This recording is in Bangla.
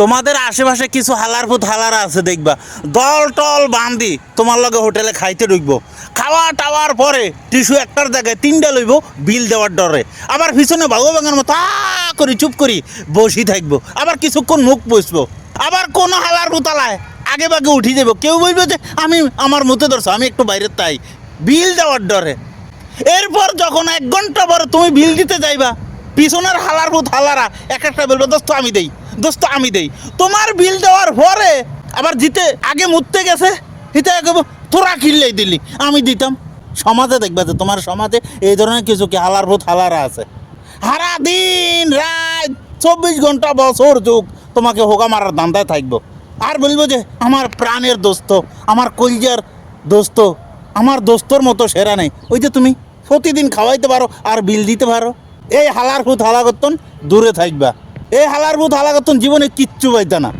তোমাদের আশেপাশে কিছু হালার ফুট হালারা আছে দেখবা, দল টল বান্ধি তোমার লগে হোটেলে খাইতে ঢুকবো, খাওয়া টাওয়ার পরে টিস্যু একটার জায়গায় তিনটা লইব বিল দেওয়ার ডরে, আবার পিছনে ভগবানের মতো করি চুপ করি বসি থাকবো, আবার কিছুক্ষণ মুখ বসবো, আবার কোনো হালার ফুতালায় আগে বাগে উঠি যাবো, কেউ বলবে যে আমি আমার মতো ধরছো আমি একটু বাইরে তাই বিল দেওয়ার ডরে। এরপর যখন 1 ঘন্টা পরে তুমি বিল দিতে যাইবা, পিছনের হালার ভূত হালারা এক একটা বলবে দোস্ত আমি দেই, দোস্ত আমি দেই। তোমার বিল দেওয়ার পরে আবার জিতে আগে মুততে গেছে, হিতে তোরা কিনলেই দিলি আমি দিতাম। সমাজে দেখবে যে তোমার সমাজে এই ধরনের কিছু কি হালার ভূত হালারা আছে, সারা দিন রাত 24 ঘন্টা বছর যুগ তোমাকে হোকা মারার ধান্দায় থাকবো, আর বলবো যে আমার প্রাণের দোস্ত, আমার কলজার দোস্ত, আমার দোস্তর মতো সেরা নেই। ওই যে তুমি প্রতিদিন খাওয়াইতে পারো আর বিল দিতে পারো, এই হালার ভূত হালাগতন দূরে থাকবা। এই হালার ভূত হালাগতন জীবনে কিচ্ছু পাইতা না।